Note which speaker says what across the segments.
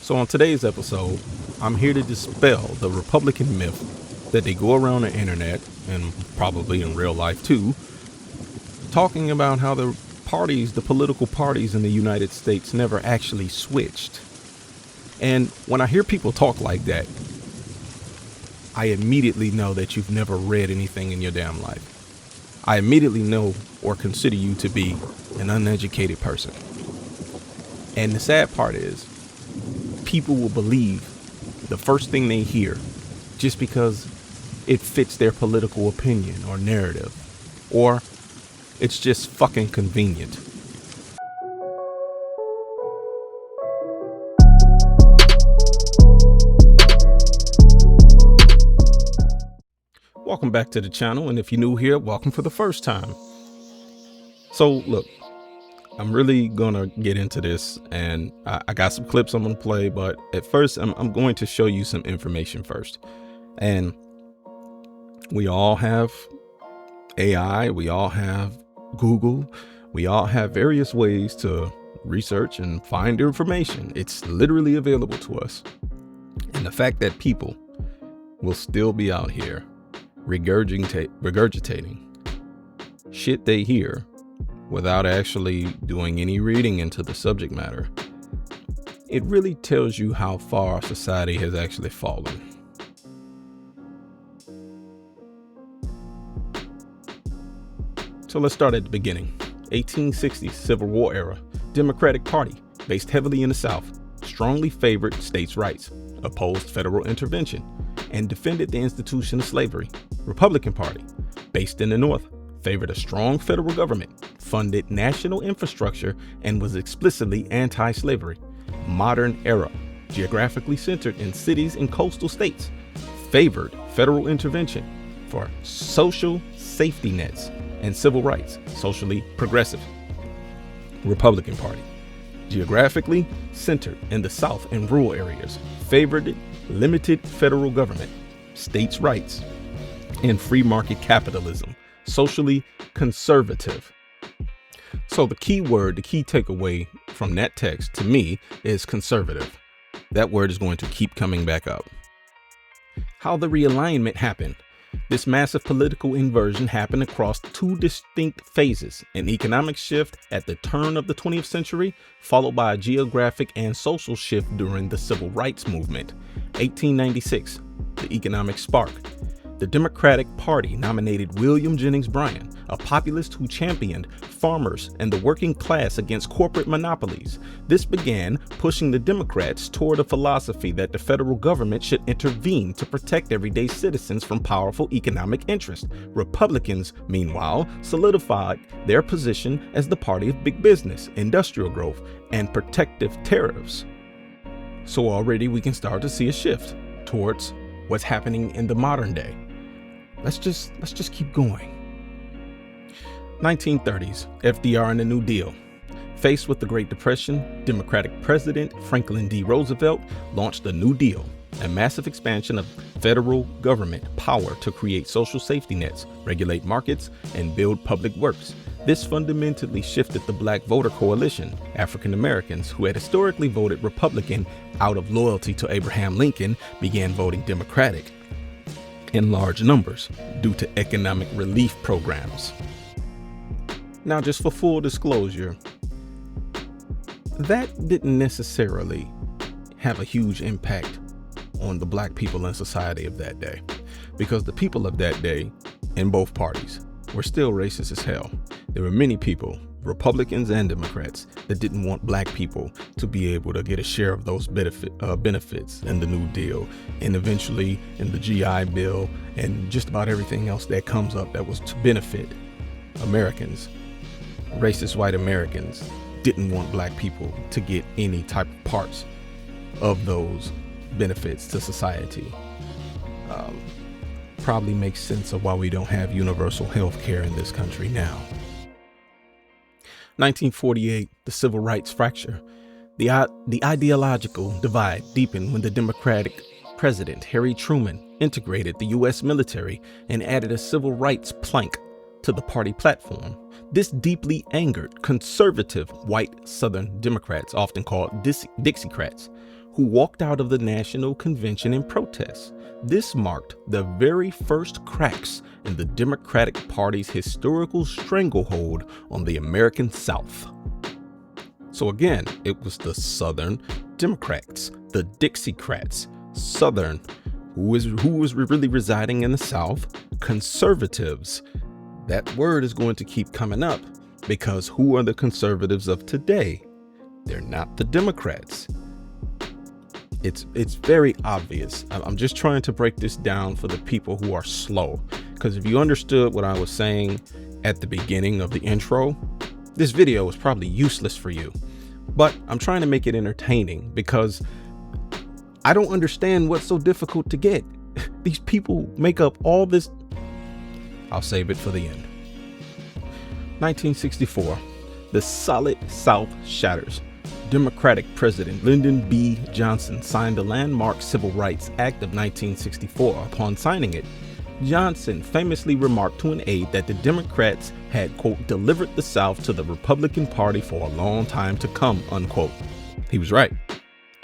Speaker 1: So on today's episode, I'm here to dispel the Republican myth that they go around the internet, and probably in real life too, talking about how the political parties in the United States never actually switched. And when I hear people talk like that, I immediately know that you've never read anything in your damn life. I immediately know or consider you to be an uneducated person. And the sad part is, people will believe the first thing they hear just because it fits their political opinion or narrative, or it's just fucking convenient. Welcome back to the channel, and if you're new here, welcome for the first time. So look, I'm really gonna get into this, and I got some clips I'm gonna play, but at first I'm going to show you some information first. And we all have AI, we all have Google, we all have various ways to research and find information. It's literally available to us. And the fact that people will still be out here regurgitating shit they hear without actually doing any reading into the subject matter, it really tells you how far our society has actually fallen. So let's start at the beginning. 1860s Civil War era, Democratic Party, based heavily in the South, strongly favored states' rights, opposed federal intervention, and defended the institution of slavery. Republican Party, based in the North, favored a strong federal government, funded national infrastructure, and was explicitly anti-slavery. Modern era, geographically centered in cities and coastal states, favored federal intervention for social safety nets and civil rights, socially progressive. Republican Party, geographically centered in the South and rural areas, favored limited federal government, states' rights, and free market capitalism, socially conservative. So the key takeaway from that text to me is conservative. That word is going to keep coming back up. How the realignment happened. This massive political inversion happened across two distinct phases: an economic shift at the turn of the 20th century, followed by a geographic and social shift during the Civil Rights Movement. 1896, the economic spark. The Democratic Party nominated William Jennings Bryan, a populist who championed farmers and the working class against corporate monopolies. This began pushing the Democrats toward a philosophy that the federal government should intervene to protect everyday citizens from powerful economic interests. Republicans, meanwhile, solidified their position as the party of big business, industrial growth, and protective tariffs. So already we can start to see a shift towards what's happening in the modern day. Let's just keep going. 1930s, FDR and the New Deal. Faced with the Great Depression, Democratic President Franklin D. Roosevelt launched the New Deal, a massive expansion of federal government power to create social safety nets, regulate markets, and build public works. This fundamentally shifted the Black voter coalition. African Americans who had historically voted Republican out of loyalty to Abraham Lincoln began voting Democratic in large numbers due to economic relief programs. Now, just for full disclosure, that didn't necessarily have a huge impact on the Black people in society of that day, because the people of that day in both parties were still racist as hell. There were many people, Republicans and Democrats, that didn't want Black people to be able to get a share of those benefits in the New Deal, and eventually in the GI Bill, and just about everything else that comes up that was to benefit Americans. Racist white Americans didn't want Black people to get any type of parts of those benefits to society. Probably makes sense of why we don't have universal health care in this country now. 1948, the civil rights fracture. The ideological divide deepened when the Democratic President Harry Truman integrated the U.S. military and added a civil rights plank to the party platform. This deeply angered conservative white Southern Democrats, often called Dixiecrats, who walked out of the National Convention in protest. This marked the very first cracks in the Democratic Party's historical stranglehold on the American South. So again, it was the Southern Democrats, the Dixiecrats, Southern, who was really residing in the South, conservatives. That word is going to keep coming up because who are the conservatives of today? They're not the Democrats. It's very obvious. I'm just trying to break this down for the people who are slow, because if you understood what I was saying at the beginning of the intro, this video was probably useless for you. But I'm trying to make it entertaining because I don't understand what's so difficult to get. These people make up all this. I'll save it for the end. 1964, the Solid South shatters. Democratic President Lyndon B. Johnson signed the landmark Civil Rights Act of 1964. Upon signing it, Johnson famously remarked to an aide that the Democrats had, quote, delivered the South to the Republican Party for a long time to come, unquote. He was right.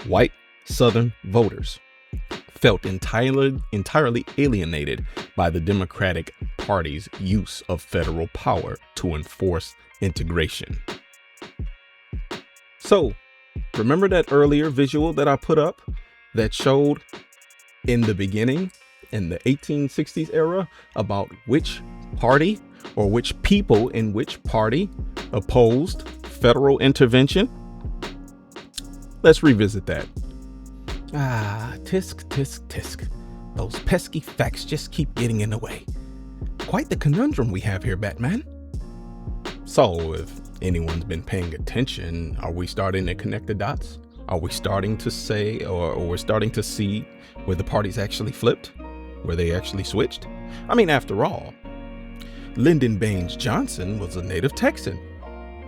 Speaker 1: White Southern voters felt entirely alienated by the Democratic Party's use of federal power to enforce integration. So, remember that earlier visual that I put up that showed in the beginning, in the 1860s era, about which party or which people in which party opposed federal intervention? Let's revisit that. Tisk, tisk, tisk. Those pesky facts just keep getting in the way. Quite the conundrum we have here, Batman. So, if anyone's been paying attention, are we starting to connect the dots? Are we starting to say, or we're starting to see where the parties actually flipped? Where they actually switched? I mean, after all, Lyndon Baines Johnson was a native Texan,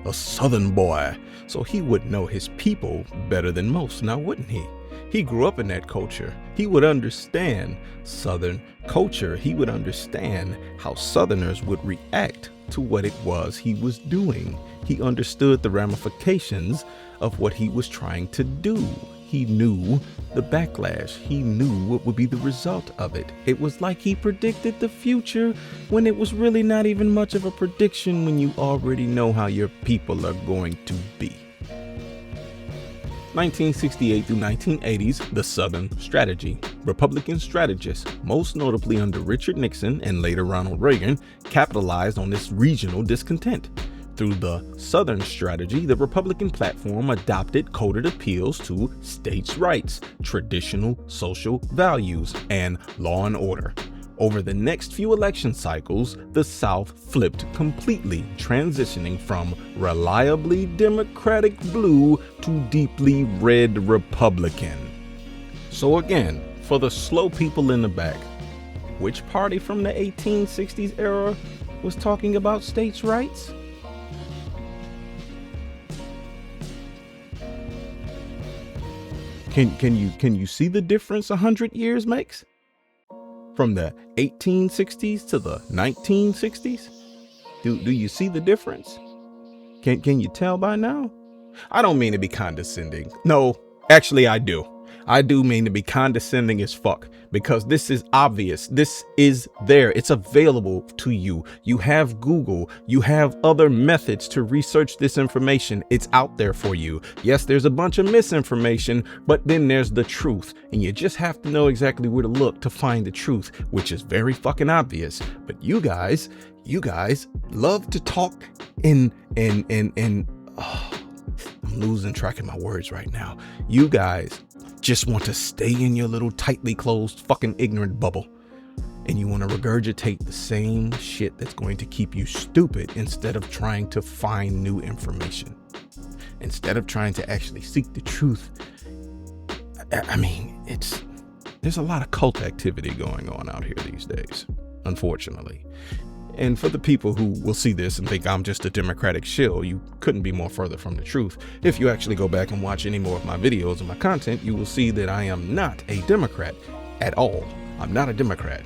Speaker 1: a Southern boy, so he would know his people better than most, now wouldn't he? He grew up in that culture. He would understand Southern culture. He would understand how Southerners would react to what it was he was doing. He understood the ramifications of what he was trying to do. He knew the backlash. He knew what would be the result of it. It was like he predicted the future when it was really not even much of a prediction when you already know how your people are going to be. 1968 through 1980s, the Southern Strategy. Republican strategists, most notably under Richard Nixon and later Ronald Reagan, capitalized on this regional discontent. Through the Southern Strategy, the Republican platform adopted coded appeals to states' rights, traditional social values, and law and order. Over the next few election cycles, the South flipped completely, transitioning from reliably Democratic blue to deeply red Republican. So again, for the slow people in the back, which party from the 1860s era was talking about states' rights? Can you see the difference 100 years makes? From the 1860s to the 1960s? Do you see the difference? Can you tell by now? I don't mean to be condescending. No, actually I do. I do mean to be condescending as fuck, because this is obvious. This is there. It's available to you. You have Google. You have other methods to research this information. It's out there for you. Yes, there's a bunch of misinformation, but then there's the truth. And you just have to know exactly where to look to find the truth, which is very fucking obvious. But you guys love to talk in I'm losing track of my words right now. You guys just want to stay in your little tightly closed fucking ignorant bubble, and you want to regurgitate the same shit that's going to keep you stupid instead of trying to find new information, instead of trying to actually seek the truth. I mean, there's a lot of cult activity going on out here these days, unfortunately. And for the people who will see this and think I'm just a Democratic shill, you couldn't be more further from the truth. If you actually go back and watch any more of my videos and my content, you will see that I am not a Democrat at all. I'm not a Democrat.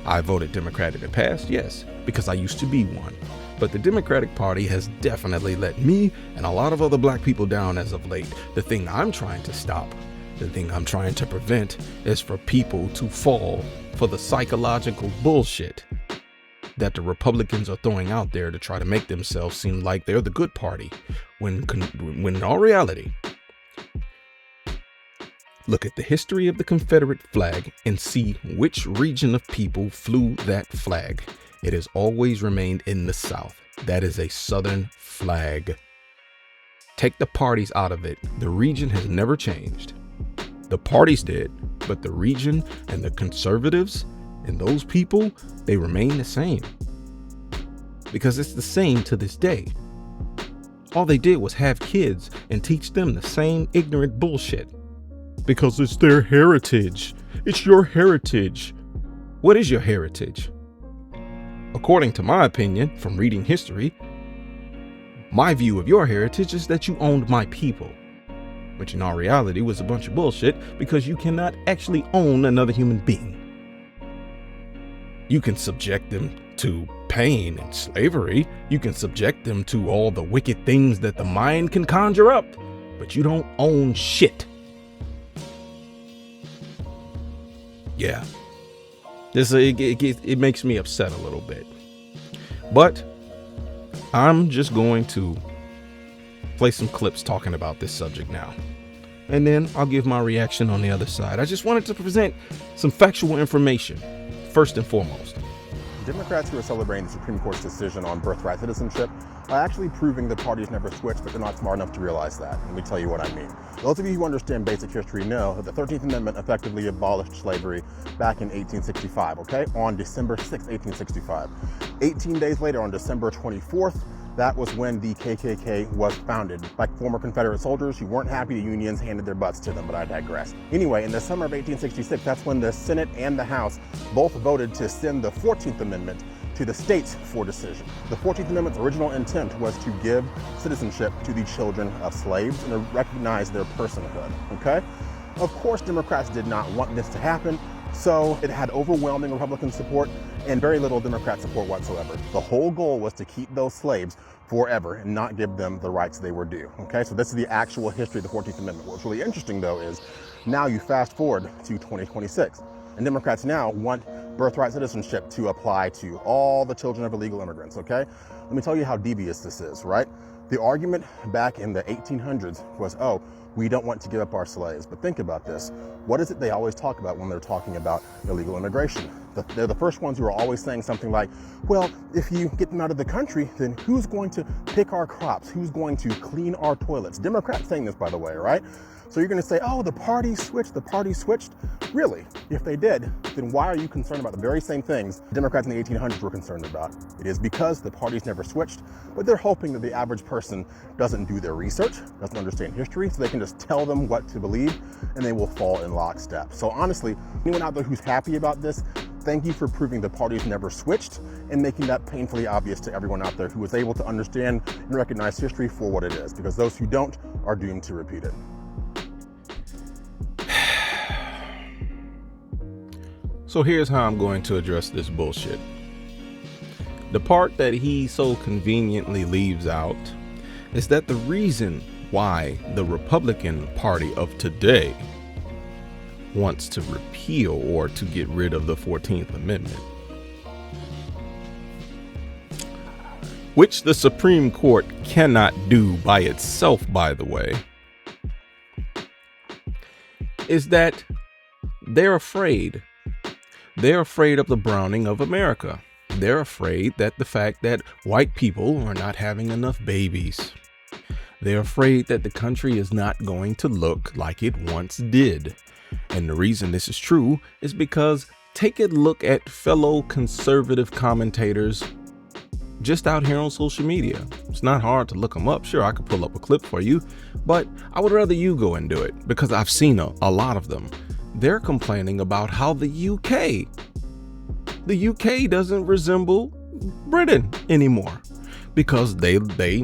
Speaker 1: I voted Democrat in the past, yes, because I used to be one. But the Democratic Party has definitely let me and a lot of other black people down as of late. The thing I'm trying to stop The thing I'm trying to prevent is for people to fall for the psychological bullshit that the Republicans are throwing out there to try to make themselves seem like they're the good party, when in all reality, look at the history of the Confederate flag and see which region of people flew that flag. It has always remained in the South. That is a Southern flag. Take the parties out of it. The region has never changed. The parties did, but the region and the conservatives and those people, they remain the same. Because it's the same to this day. All they did was have kids and teach them the same ignorant bullshit. Because it's their heritage. It's your heritage. What is your heritage? According to my opinion, from reading history, my view of your heritage is that you owned my people. Which in all reality was a bunch of bullshit, because you cannot actually own another human being. You can subject them to pain and slavery. You can subject them to all the wicked things that the mind can conjure up, but you don't own shit. Yeah, it makes me upset a little bit, but I'm just going to play some clips talking about this subject now, and then I'll give my reaction on the other side. I just wanted to present some factual information first and foremost.
Speaker 2: Democrats who are celebrating the Supreme Court's decision on birthright citizenship are actually proving the parties never switched, but they're not smart enough to realize that. Let me tell you what I mean. Those of you who understand basic history know that the 13th Amendment effectively abolished slavery back in 1865, okay? On December 6, 1865. 18 days later, on December 24th, that was when the KKK was founded by former Confederate soldiers who weren't happy the Unions handed their butts to them, but I digress. Anyway, in the summer of 1866, that's when the Senate and the House both voted to send the 14th Amendment to the states for decision. The 14th Amendment's original intent was to give citizenship to the children of slaves and to recognize their personhood, okay? Of course, Democrats did not want this to happen, so it had overwhelming Republican support and very little Democrat support whatsoever. The whole goal was to keep those slaves forever and not give them the rights they were due, okay? So this is the actual history of the 14th Amendment. What's really interesting, though, is now you fast forward to 2026, and Democrats now want birthright citizenship to apply to all the children of illegal immigrants, okay? Let me tell you how devious this is, right? The argument back in the 1800s was, oh, we don't want to give up our slaves. But think about this. What is it they always talk about when they're talking about illegal immigration? They're the first ones who are always saying something like, well, if you get them out of the country, then who's going to pick our crops? Who's going to clean our toilets? Democrats saying this, by the way, right? So you're going to say, oh, the party switched. Really? If they did, then why are you concerned about the very same things Democrats in the 1800s were concerned about? It is because the parties never switched, but they're hoping that the average person doesn't do their research, doesn't understand history, so they can just tell them what to believe, and they will fall in lockstep. So honestly, anyone out there who's happy about this, thank you for proving the parties never switched and making that painfully obvious to everyone out there who is able to understand and recognize history for what it is, because those who don't are doomed to repeat it.
Speaker 1: So here's how I'm going to address this bullshit. The part that he so conveniently leaves out is that the reason why the Republican Party of today wants to repeal or to get rid of the 14th Amendment, which the Supreme Court cannot do by itself, by the way, is that they're afraid. They're afraid of the browning of America. They're afraid that the fact that white people are not having enough babies. They're afraid that the country is not going to look like it once did. And the reason this is true is because take a look at fellow conservative commentators just out here on social media. It's not hard to look them up. Sure, I could pull up a clip for you, but I would rather you go and do it because I've seen a lot of them. They're complaining about how the UK doesn't resemble Britain anymore because they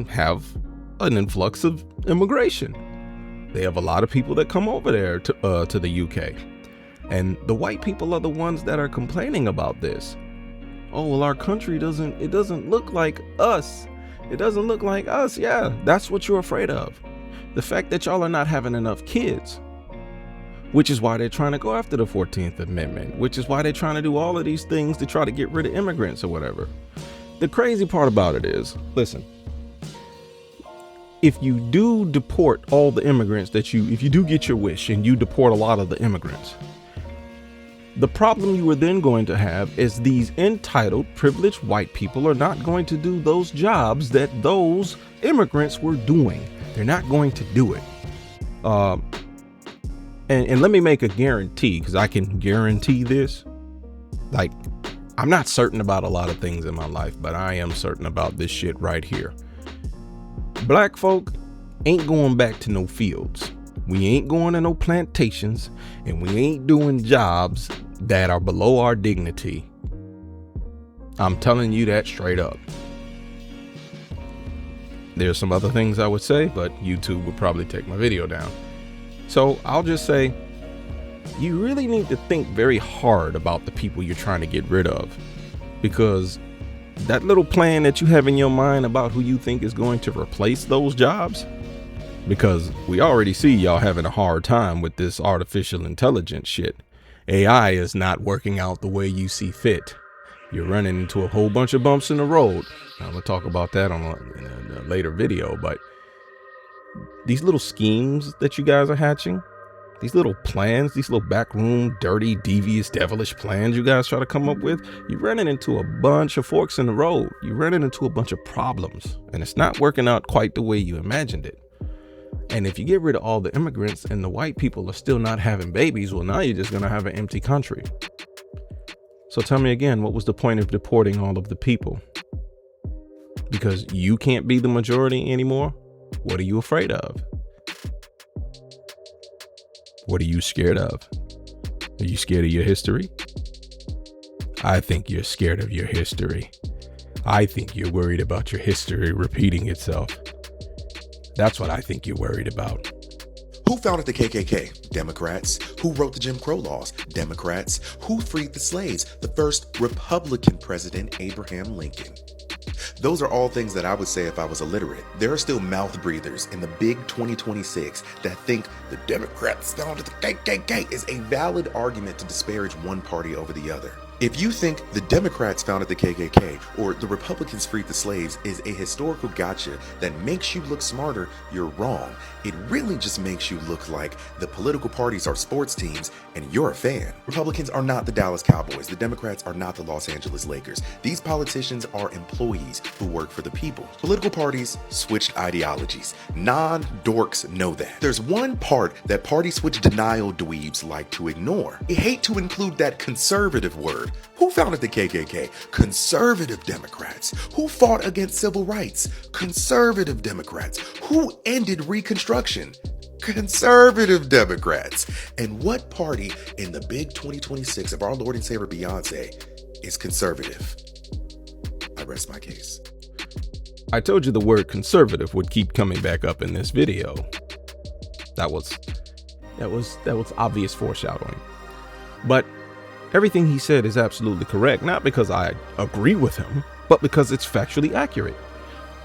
Speaker 1: have an influx of immigration. They have a lot of people that come over there to the UK, and the white people are the ones that are complaining about this. Oh, well, our country doesn't look like us. It doesn't look like us. Yeah, that's what you're afraid of. The fact that y'all are not having enough kids. which is why they're trying to go after the 14th Amendment, which is why they're trying to do all of these things to try to get rid of immigrants or whatever. The crazy part about it is, listen, if you do deport all the immigrants if you do get your wish and you deport a lot of the immigrants, the problem you are then going to have is these entitled, privileged white people are not going to do those jobs that those immigrants were doing. They're not going to do it. And let me make a guarantee, because I can guarantee this. Like, I'm not certain about a lot of things in my life, but I am certain about this shit right here. Black folk ain't going back to no fields. We ain't going to no plantations, and we ain't doing jobs that are below our dignity. I'm telling you that straight up. There's some other things I would say, but YouTube would probably take my video down. So I'll just say, you really need to think very hard about the people you're trying to get rid of, because that little plan that you have in your mind about who you think is going to replace those jobs, because we already see y'all having a hard time with this artificial intelligence shit. AI is not working out the way you see fit. You're running into a whole bunch of bumps in the road. I'm going to talk about that in a later video, but these little schemes that you guys are hatching, these little plans, these little backroom, dirty, devious, devilish plans you guys try to come up with, you're running into a bunch of forks in the road. You're running into a bunch of problems, and it's not working out quite the way you imagined it. And if you get rid of all the immigrants and the white people are still not having babies, well, now you're just going to have an empty country. So tell me again, what was the point of deporting all of the people? Because you can't be the majority anymore? What are you afraid of? What are you scared of? Are you scared of your history? I think you're scared of your history. I think you're worried about your history repeating itself. That's what I think you're worried about.
Speaker 3: Who founded the KKK? Democrats. Who wrote the Jim Crow laws? Democrats. Who freed the slaves? The first Republican president, Abraham Lincoln. Those are all things that I would say if I was illiterate. There are still mouth breathers in the big 2026 that think the Democrats founded the KKK is a valid argument to disparage one party over the other. If you think the Democrats founded the KKK or the Republicans freed the slaves is a historical gotcha that makes you look smarter, you're wrong. It really just makes you look like the political parties are sports teams and you're a fan. Republicans are not the Dallas Cowboys. The Democrats are not the Los Angeles Lakers. These politicians are employees who work for the people. Political parties switched ideologies. Non-dorks know that. There's one part that party switch denial dweebs like to ignore. They hate to include that conservative word. Who founded the KKK? Conservative Democrats. Who fought against civil rights? Conservative Democrats. Who ended Reconstruction? Conservative Democrats. And what party in the big 2026 of our Lord and Savior Beyonce is conservative? I rest my case.
Speaker 1: I told you the word conservative would keep coming back up in this video. That was obvious foreshadowing. But everything he said is absolutely correct, not because I agree with him, but because it's factually accurate.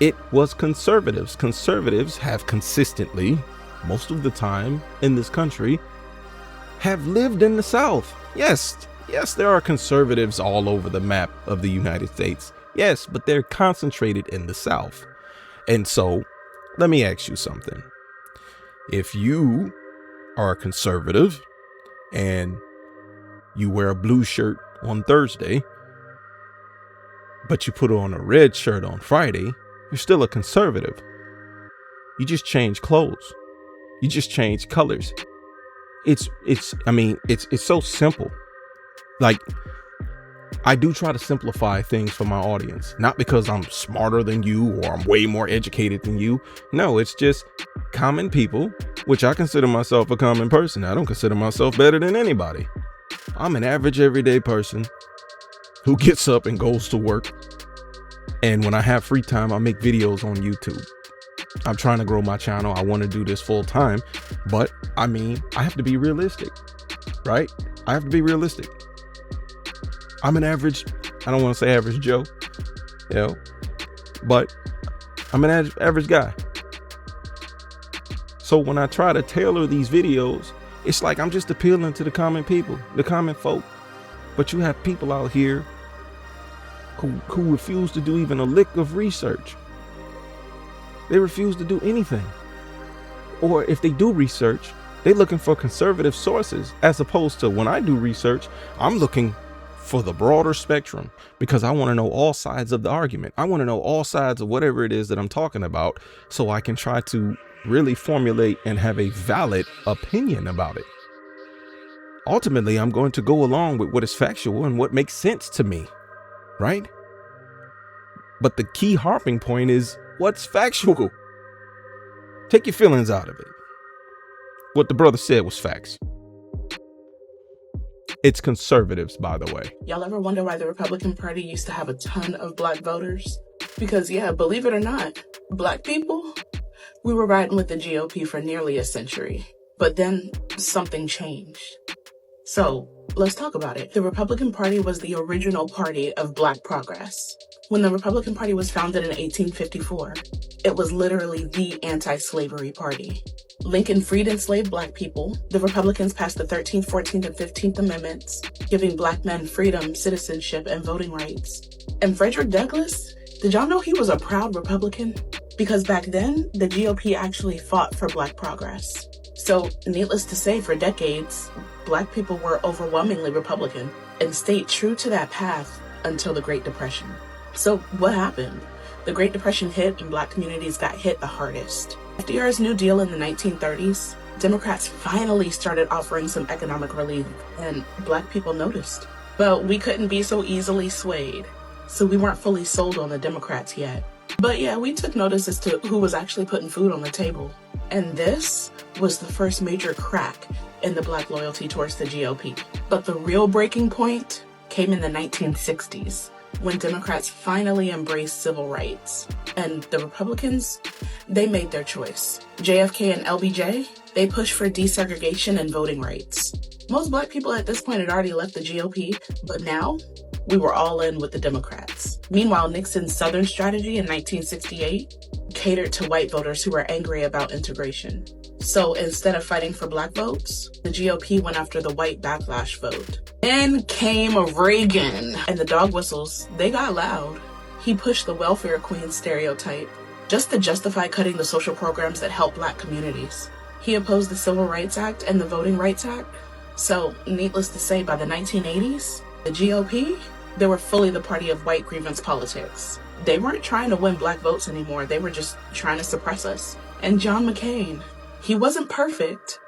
Speaker 1: It was conservatives. Conservatives have consistently, most of the time in this country, have lived in the South. Yes, there are conservatives all over the map of the United States. Yes, but they're concentrated in the South. And so, let me ask you something. If you are a conservative and you wear a blue shirt on Thursday, but you put on a red shirt on Friday, you're still a conservative. You just change clothes. You just change colors. It's so simple. Like, I do try to simplify things for my audience, not because I'm smarter than you or I'm way more educated than you. No, it's just common people, which I consider myself a common person. I don't consider myself better than anybody. I'm an average everyday person who gets up and goes to work. And when I have free time, I make videos on YouTube. I'm trying to grow my channel. I want to do this full time, but I have to be realistic, right? I have to be realistic. I'm an average, I don't want to say average Joe, but I'm an average guy. So when I try to tailor these videos, It's like I'm just appealing to the common people, the common folk. But you have people out here who refuse to do even a lick of research. They refuse to do anything. Or if they do research, they're looking for conservative sources, as opposed to when I do research, I'm looking for the broader spectrum, because I want to know all sides of the argument. I want to know all sides of whatever it is that I'm talking about, so I can try to really formulate and have a valid opinion about it. Ultimately, I'm going to go along with what is factual and what makes sense to me, right? But the key harping point is what's factual. Take your feelings out of it. What the brother said was facts. It's conservatives, by the way.
Speaker 4: Y'all ever wonder why the Republican Party used to have a ton of black voters? Because, yeah, believe it or not, black people, we were riding with the GOP for nearly a century. But then something changed. So let's talk about it. The Republican Party was the original party of black progress. When the Republican Party was founded in 1854, it was literally the anti-slavery party. Lincoln freed enslaved black people. The Republicans passed the 13th, 14th, and 15th Amendments, giving black men freedom, citizenship, and voting rights. And Frederick Douglass, did y'all know he was a proud Republican? Because back then, the GOP actually fought for black progress. So, needless to say, for decades, black people were overwhelmingly Republican and stayed true to that path until the Great Depression. So, what happened? The Great Depression hit and black communities got hit the hardest. FDR's New Deal in the 1930s, Democrats finally started offering some economic relief, and black people noticed. But we couldn't be so easily swayed, so we weren't fully sold on the Democrats yet. But yeah, we took notice as to who was actually putting food on the table. And this was the first major crack in the black loyalty towards the GOP. But the real breaking point came in the 1960s, when Democrats finally embraced civil rights. And the Republicans, they made their choice. JFK and LBJ, they pushed for desegregation and voting rights. Most black people at this point had already left the GOP, but now we were all in with the Democrats. Meanwhile, Nixon's Southern strategy in 1968 catered to white voters who were angry about integration. So instead of fighting for black votes, the GOP went after the white backlash vote. Then came Reagan, and the dog whistles, they got loud. He pushed the welfare queen stereotype just to justify cutting the social programs that help black communities. He opposed the Civil Rights Act and the Voting Rights Act. So, needless to say, by the 1980s, the GOP, they were fully the party of white grievance politics. They weren't trying to win black votes anymore. They were just trying to suppress us. And John McCain, he wasn't perfect,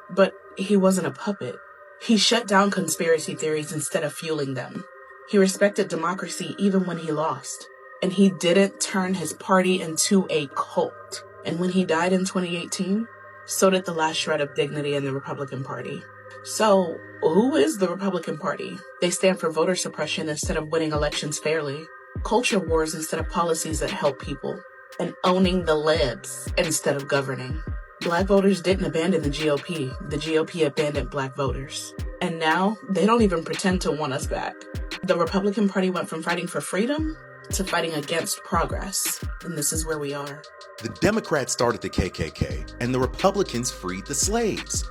Speaker 4: but he wasn't a puppet. He shut down conspiracy theories instead of fueling them. He respected democracy even when he lost. And he didn't turn his party into a cult. And when he died in 2018, so did the last shred of dignity in the Republican Party. So, who is the Republican Party? They stand for voter suppression instead of winning elections fairly, culture wars instead of policies that help people, and owning the libs instead of governing. Black voters didn't abandon the GOP abandoned black voters. And now, they don't even pretend to want us back. The Republican Party went from fighting for freedom to fighting against progress. And this is where we are.
Speaker 3: The Democrats started the KKK, and the Republicans freed the slaves,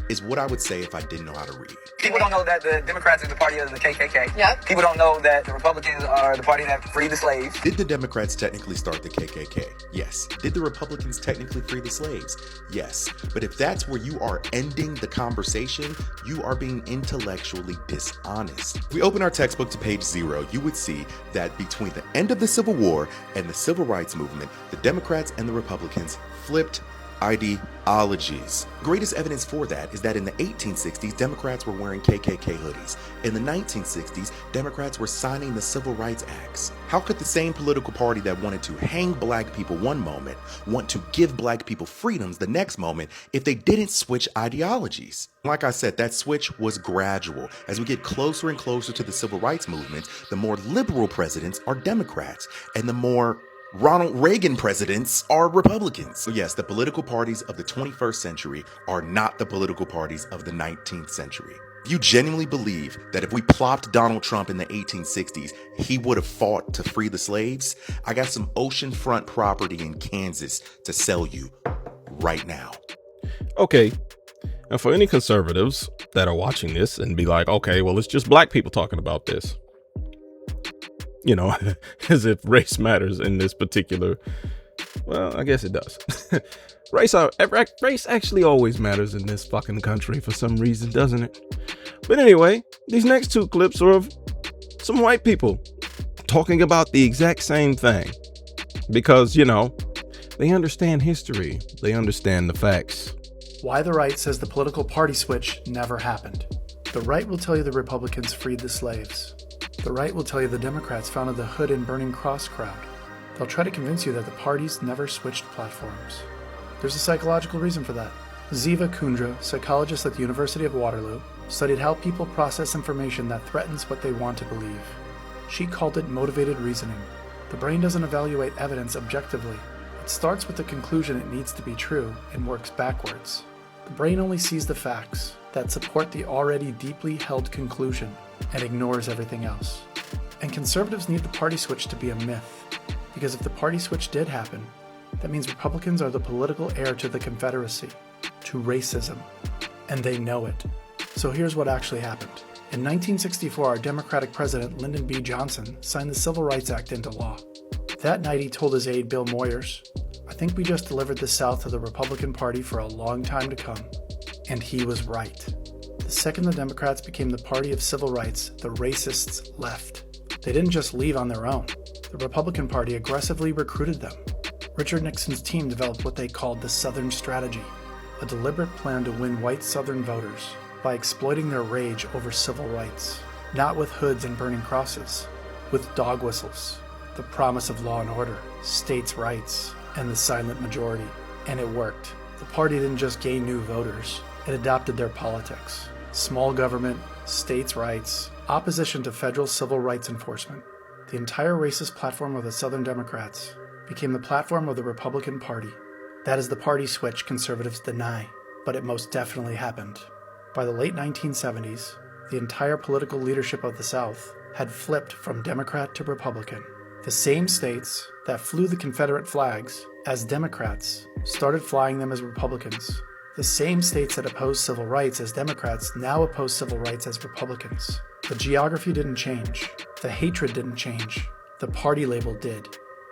Speaker 3: is what I would say if I didn't know how to read.
Speaker 5: People don't know that the Democrats are the party of the KKK.
Speaker 6: Yep.
Speaker 5: People don't know that the Republicans are the party that freed the slaves.
Speaker 3: Did the Democrats technically start the KKK? Yes. Did the Republicans technically free the slaves? Yes. But if that's where you are ending the conversation, you are being intellectually dishonest. If we open our textbook to page 0, you would see that between the end of the Civil War and the Civil Rights Movement, the Democrats and the Republicans flipped ideologies. Greatest evidence for that is that in the 1860s, Democrats were wearing KKK hoodies. In the 1960s, Democrats were signing the Civil Rights Acts. How could the same political party that wanted to hang black people one moment want to give black people freedoms the next moment if they didn't switch ideologies? Like I said, that switch was gradual. As we get closer and closer to the Civil Rights Movement, the more liberal presidents are Democrats, and the more Ronald Reagan presidents are Republicans. So yes, the political parties of the 21st century are not the political parties of the 19th century. If you genuinely believe that if we plopped Donald Trump in the 1860s, he would have fought to free the slaves, I got some oceanfront property in Kansas to sell you right now.
Speaker 1: Okay, And for any conservatives that are watching this and be like, okay, well, it's just black people talking about this, you know, as if race matters in this particular, well, I guess it does. Race actually always matters in this fucking country for some reason, doesn't it? But anyway, these next two clips are of some white people talking about the exact same thing because, you know, they understand history. They understand the facts.
Speaker 6: Why the right says the political party switch never happened. The right will tell you the Republicans freed the slaves. The right will tell you the Democrats founded the Hood and Burning Cross crowd. They'll try to convince you that the parties never switched platforms. There's a psychological reason for that. Ziva Kundra, psychologist at the University of Waterloo, studied how people process information that threatens what they want to believe. She called it motivated reasoning. The brain doesn't evaluate evidence objectively. It starts with the conclusion it needs to be true and works backwards. The brain only sees the facts that support the already deeply held conclusion and ignores everything else. And conservatives need the party switch to be a myth, because if the party switch did happen, that means Republicans are the political heir to the Confederacy, to racism, and they know it. So here's what actually happened. In 1964, our Democratic president, Lyndon B. Johnson, signed the Civil Rights Act into law. That night he told his aide, Bill Moyers, "I think we just delivered the South to the Republican Party for a long time to come." And he was right. The second the Democrats became the party of civil rights, the racists left. They didn't just leave on their own. The Republican Party aggressively recruited them. Richard Nixon's team developed what they called the Southern Strategy, a deliberate plan to win white Southern voters by exploiting their rage over civil rights, not with hoods and burning crosses, with dog whistles, the promise of law and order, states' rights, and the silent majority. And it worked. The party didn't just gain new voters, it adopted their politics. Small government, states' rights, opposition to federal civil rights enforcement. The entire racist platform of the Southern Democrats became the platform of the Republican Party. That is the party switch conservatives deny, but it most definitely happened. By the late 1970s, the entire political leadership of the South had flipped from Democrat to Republican. The same states that flew the Confederate flags as Democrats started flying them as Republicans. The same states that opposed civil rights as Democrats now oppose civil rights as Republicans. The geography didn't change. The hatred didn't change. The party label did.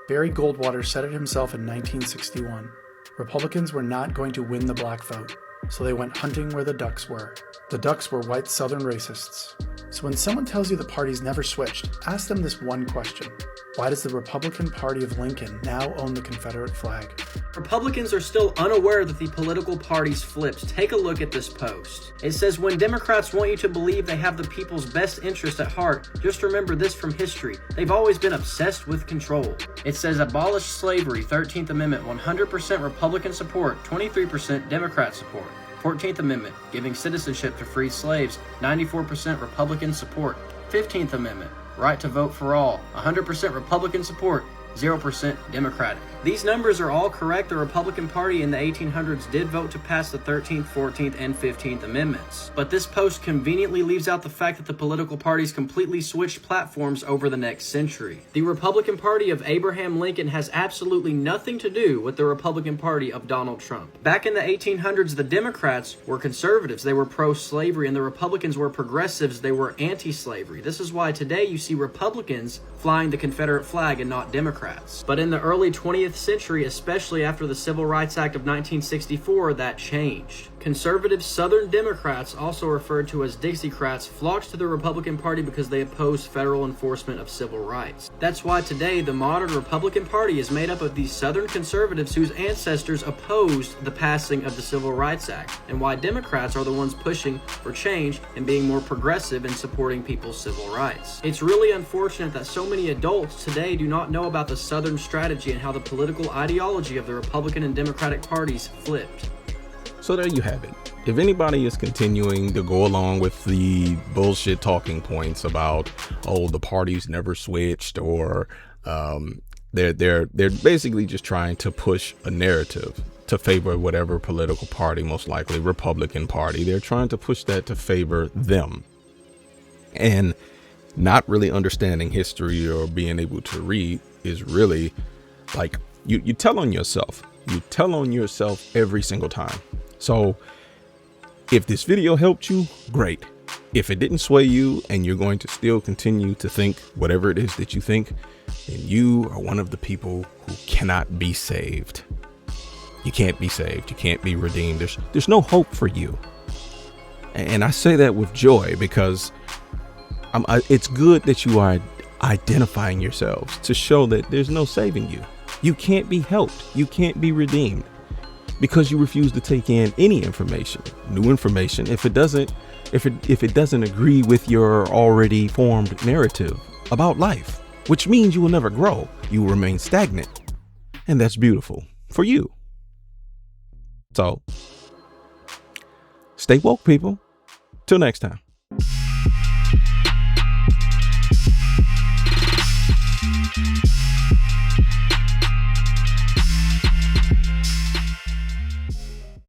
Speaker 6: Barry Goldwater said it himself in 1961. Republicans were not going to win the black vote, so they went hunting where the ducks were. The ducks were white Southern racists. So when someone tells you the parties never switched, ask them this one question. Why does the Republican Party of Lincoln now own the Confederate flag?
Speaker 7: Republicans are still unaware that the political parties flipped. Take a look at this post. It says, when Democrats want you to believe they have the people's best interest at heart, just remember this from history. They've always been obsessed with control. It says, abolish slavery, 13th Amendment, 100% Republican support, 23% Democrat support. 14th Amendment, giving citizenship to freed slaves, 94% Republican support. 15th Amendment, right to vote for all, 100% Republican support, 0% Democratic. These numbers are all correct. The Republican Party in the 1800s did vote to pass the 13th, 14th, and 15th Amendments. But this post conveniently leaves out the fact that the political parties completely switched platforms over the next century. The Republican Party of Abraham Lincoln has absolutely nothing to do with the Republican Party of Donald Trump. Back in the 1800s, the Democrats were conservatives. They were pro-slavery, and the Republicans were progressives. They were anti-slavery. This is why today you see Republicans flying the Confederate flag and not Democrats. But in the early 20th century, especially after the Civil Rights Act of 1964, that changed. Conservative Southern Democrats, also referred to as Dixiecrats, flocked to the Republican Party because they opposed federal enforcement of civil rights. That's why today the modern Republican Party is made up of these Southern conservatives whose ancestors opposed the passing of the Civil Rights Act, and why Democrats are the ones pushing for change and being more progressive in supporting people's civil rights. It's really unfortunate that so many adults today do not know about the Southern strategy and how the political ideology of the Republican and Democratic parties flipped.
Speaker 1: So there you have it. If anybody is continuing to go along with the bullshit talking points about, oh, the parties never switched, or they're basically just trying to push a narrative to favor whatever political party, most likely Republican Party. They're trying to push that to favor them, and not really understanding history or being able to read is really like you tell on yourself. You tell on yourself every single time. So If this video helped you, great. If it didn't sway you and you're going to still continue to think whatever it is that you think, then you are one of the people who cannot be saved. You can't be saved. You can't be redeemed. There's no hope for you. And I say that with joy because it's good that you are identifying yourselves to show that there's no saving you. You can't be helped. You can't be redeemed because you refuse to take in any information, new information, if it doesn't agree with your already formed narrative about life, which means you will never grow. You will remain stagnant. And that's beautiful for you. So stay woke, people. Till next time.